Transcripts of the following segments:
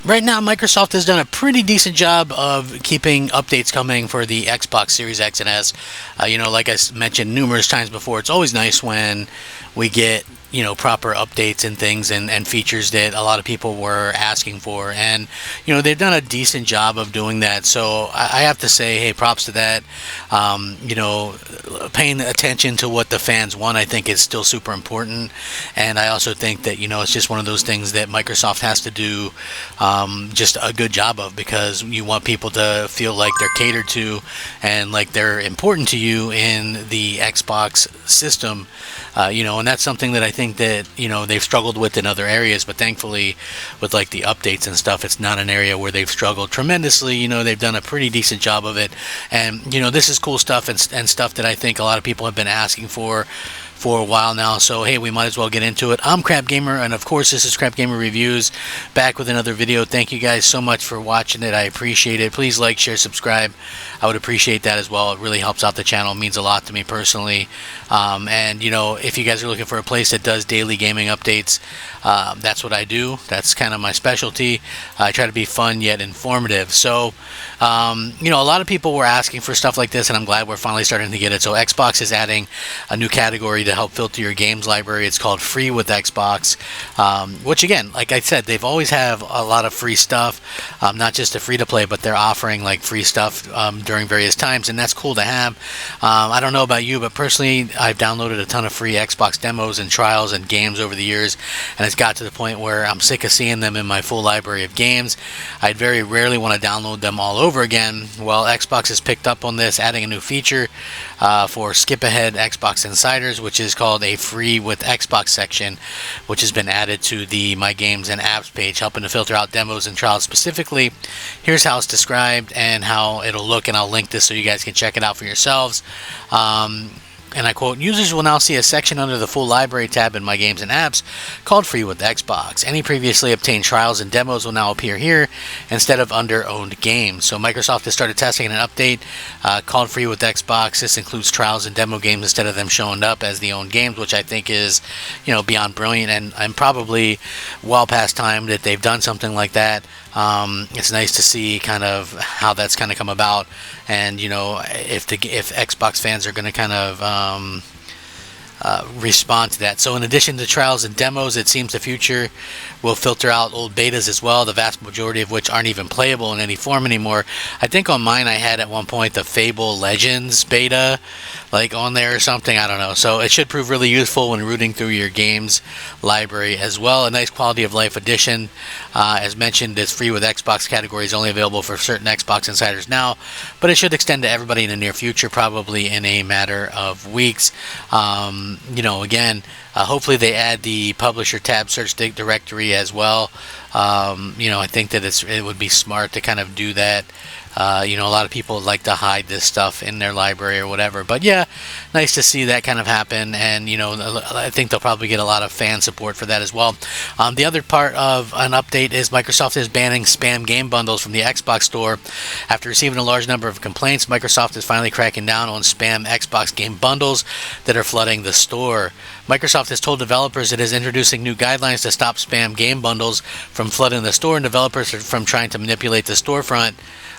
Right now, Microsoft has done a pretty decent job of keeping updates coming for the Xbox Series X and S. Like I mentioned numerous times before, it's always nice when we get proper updates and things and features that a lot of people were asking for, and they've done a decent job of doing that. So I have to say, hey, props to that. Paying attention to what the fans want, I think, is still super important, and I also think that it's just one of those things that Microsoft has to do just a good job of, because you want people to feel like they're catered to and like they're important to you in the Xbox system. And that's something that I think that they've struggled with in other areas, but thankfully with like the updates and stuff, it's not an area where they've struggled tremendously. They've done a pretty decent job of it, and this is cool stuff and stuff that I think a lot of people have been asking for a while now. So hey, we might as well get into it. I'm Crap Gamer, and of course this is Crap Gamer Reviews, back with another video. Thank you guys so much for watching it. I appreciate it. Please like, share, subscribe. I would appreciate that as well. It really helps out the channel. It means a lot to me personally. And if you guys are looking for a place that does daily gaming updates, that's what I do. That's kind of my specialty. I try to be fun yet informative. So a lot of people were asking for stuff like this, and I'm glad we're finally starting to get it. So Xbox is adding a new category to help filter your games library. It's called Free with Xbox, which again, like I said, they've always have a lot of free stuff, not just a free to play, but they're offering like free stuff during various times, and that's cool to have. I don't know about you, but personally, I've downloaded a ton of free Xbox demos and trials and games over the years, and it's got to the point where I'm sick of seeing them in my full library of games. I'd very rarely want to download them all over again. Well, Xbox has picked up on this, adding a new feature for skip ahead Xbox Insiders, which is called a Free with Xbox section, which has been added to the My Games and Apps page, helping to filter out demos and trials specifically. Here's how it's described and how it'll look, and I'll link this so you guys can check it out for yourselves. And I quote, "Users will now see a section under the full library tab in My Games and Apps called Free with Xbox. Any previously obtained trials and demos will now appear here instead of under owned games." So Microsoft has started testing an update called Free with Xbox. This includes trials and demo games instead of them showing up as the owned games, which I think is, beyond brilliant, and probably well past time that they've done something like that. It's nice to see kind of how that's kind of come about, and if Xbox fans are going to kind of respond to that. So in addition to trials and demos, it seems the future will filter out old betas as well, the vast majority of which aren't even playable in any form anymore. I think on mine I had at one point the Fable Legends beta like on there or something, I don't know. So it should prove really useful when rooting through your games library as well. A nice quality of life addition. As mentioned, this Free with Xbox category is only available for certain Xbox Insiders now, but it should extend to everybody in the near future, probably in a matter of weeks. Again, hopefully they add the publisher tab search directory as well. I think that it would be smart to kind of do that. A lot of people like to hide this stuff in their library or whatever, but yeah, nice to see that kind of happen, and I think they'll probably get a lot of fan support for that as well. The other part of an update is Microsoft is banning spam game bundles from the Xbox store. After receiving a large number of complaints, Microsoft is finally cracking down on spam Xbox game bundles that are flooding the store. Microsoft has told developers it is introducing new guidelines to stop spam game bundles from flooding the store and developers from trying to manipulate the storefront.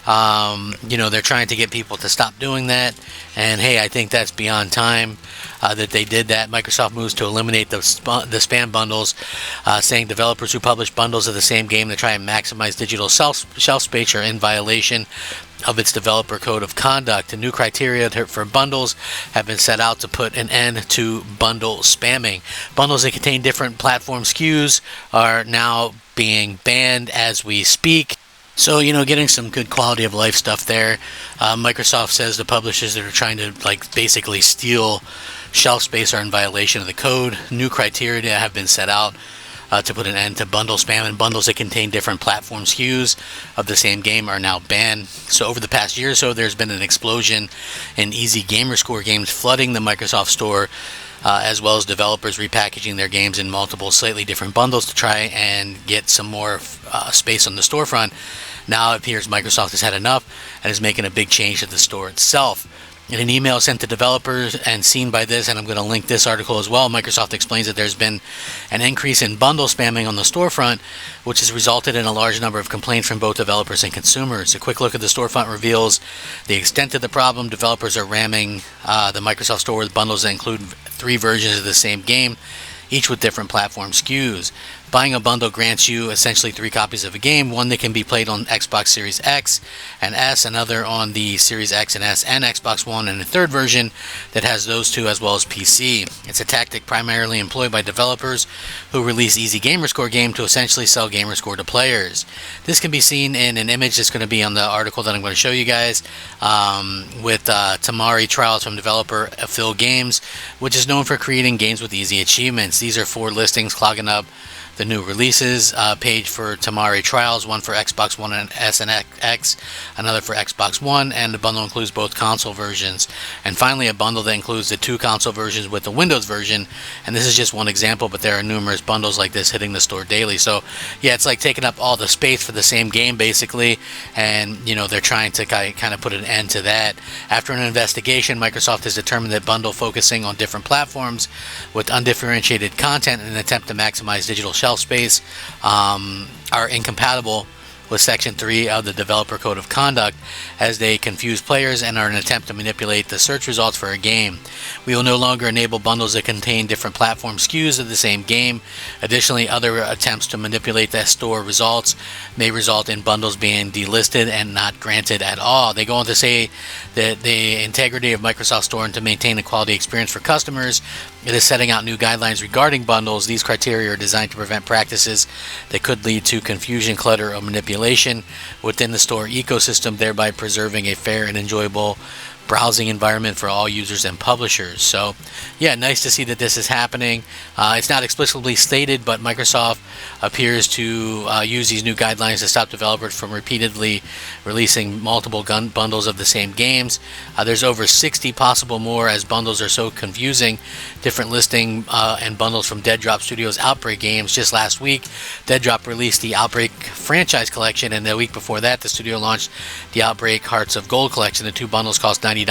They're trying to get people to stop doing that, and hey, I think that's beyond time that they did that. Microsoft moves to eliminate the spam bundles, saying developers who publish bundles of the same game to try and maximize digital shelf space are in violation of its developer code of conduct. The new criteria for bundles have been set out to put an end to bundle spamming. Bundles that contain different platform SKUs are now being banned as we speak. So, getting some good quality of life stuff there. Microsoft says the publishers that are trying to basically steal shelf space are in violation of the code. New criteria have been set out to put an end to bundle spam, and bundles that contain different platform SKUs of the same game are now banned. So over the past year or so, there's been an explosion in easy gamer score games flooding the Microsoft store, as well as developers repackaging their games in multiple slightly different bundles to try and get some more space on the storefront. Now it appears Microsoft has had enough and is making a big change to the store itself. In an email sent to developers and seen by this, and I'm going to link this article as well, Microsoft explains that there's been an increase in bundle spamming on the storefront, which has resulted in a large number of complaints from both developers and consumers. A quick look at the storefront reveals the extent of the problem. Developers are ramming the Microsoft Store with bundles that include 3 versions of the same game, each with different platform SKUs. Buying a bundle grants you essentially 3 copies of a game, one that can be played on Xbox Series X and S, another on the Series X and S and Xbox One, and a third version that has those 2 as well as PC. It's a tactic primarily employed by developers who release easy gamerscore game to essentially sell gamerscore to players. This can be seen in an image that's going to be on the article that I'm going to show you guys with Tamari Trials from developer Phil Games, which is known for creating games with easy achievements. These are 4 listings clogging up the new releases page for Tamari Trials, one for Xbox One and S and X, another for Xbox One, and the bundle includes both console versions. And finally, a bundle that includes the 2 console versions with the Windows version. And this is just one example, but there are numerous bundles like this hitting the store daily. So yeah, it's like taking up all the space for the same game basically, and they're trying to kind of put an end to that. After an investigation, Microsoft has determined that bundle focusing on different platforms with undifferentiated content in an attempt to maximize digital shelf space are incompatible with Section 3 of the Developer Code of Conduct, as they confuse players and are an attempt to manipulate the search results for a game. We will no longer enable bundles that contain different platform SKUs of the same game. Additionally, other attempts to manipulate the store results may result in bundles being delisted and not granted at all. They go on to say that the integrity of Microsoft Store and to maintain a quality experience for customers, it is setting out new guidelines regarding bundles. These criteria are designed to prevent practices that could lead to confusion, clutter, or manipulation within the store ecosystem, thereby preserving a fair and enjoyable browsing environment for all users and publishers. So yeah, nice to see that this is happening. It's not explicitly stated, but Microsoft appears to use these new guidelines to stop developers from repeatedly releasing multiple bundles of the same games. There's over 60 possible more, as bundles are so confusing. Different listing and bundles from Dead Drop Studios' Outbreak games. Just last week, Dead Drop released the Outbreak franchise collection, and the week before that, the studio launched the Outbreak Hearts of Gold collection. The 2 bundles cost $90,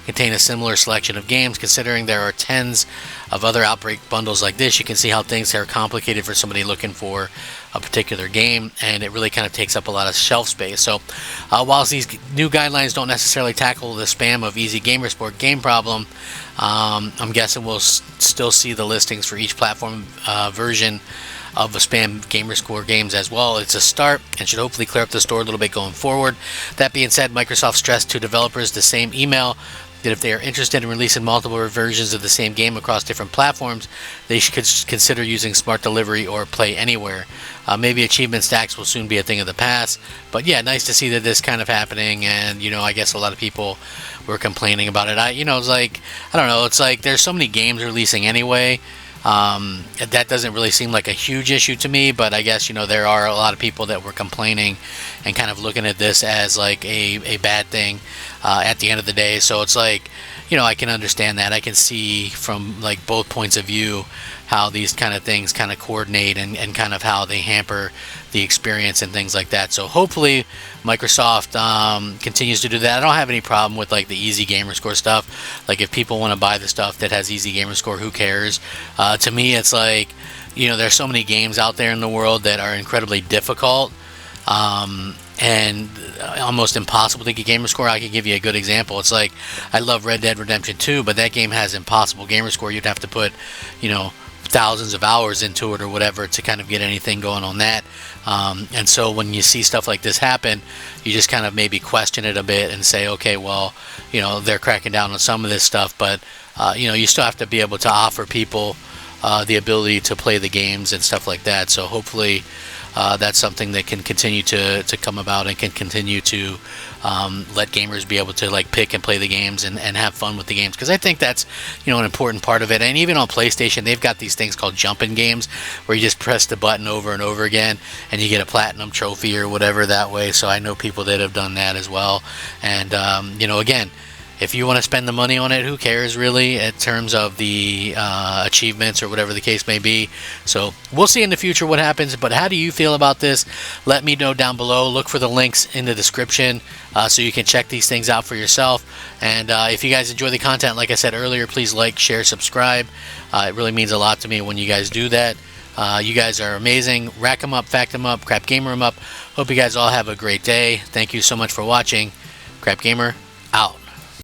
contain a similar selection of games. Considering there are tens of other Outbreak bundles like this, you can see how things are complicated for somebody looking for a particular game, and it really kind of takes up a lot of shelf space. So whilst these new guidelines don't necessarily tackle the spam of easy gamersport game problem, I'm guessing we'll still see the listings for each platform version of the spam gamerscore games as well. It's a start and should hopefully clear up the store a little bit going forward. That being said, Microsoft stressed to developers the same email that if they are interested in releasing multiple versions of the same game across different platforms, they should consider using Smart Delivery or Play Anywhere. Maybe achievement stacks will soon be a thing of the past, but yeah, nice to see that this kind of happening. And I guess a lot of people were complaining about it. It's like, I don't know, it's like there's so many games releasing anyway. That doesn't really seem like a huge issue to me, but I guess there are a lot of people that were complaining and kind of looking at this as like a bad thing at the end of the day. So it's like, I can understand that. I can see from like both points of view how these kind of things kind of coordinate and kind of how they hamper the experience and things like that. So hopefully Microsoft continues to do that. I don't have any problem with like the easy gamerscore stuff. Like if people want to buy the stuff that has easy gamerscore, who cares? To me, it's like, there's so many games out there in the world that are incredibly difficult and almost impossible to get gamerscore. I can give you a good example. It's like, I love Red Dead Redemption 2, but that game has impossible gamerscore. You'd have to put, thousands of hours into it or whatever to kind of get anything going on that. And so when you see stuff like this happen, you just kind of maybe question it a bit and say, okay, well, they're cracking down on some of this stuff, but you still have to be able to offer people the ability to play the games and stuff like that. So hopefully that's something that can continue to come about and can continue to let gamers be able to like pick and play the games and have fun with the games, because I think that's an important part of it. And even on PlayStation, they've got these things called jumping games where you just press the button over and over again and you get a platinum trophy or whatever that way. So I know people that have done that as well. And again, If you want to spend the money on it, who cares really in terms of the achievements or whatever the case may be. So we'll see in the future what happens, but how do you feel about this? Let me know down below. Look for the links in the description so you can check these things out for yourself. And if you guys enjoy the content, like I said earlier, please like, share, subscribe. It really means a lot to me when you guys do that. You guys are amazing. Rack 'em up, fact 'em up, Crap Gamer 'em up. Hope you guys all have a great day. Thank you so much for watching. Crap Gamer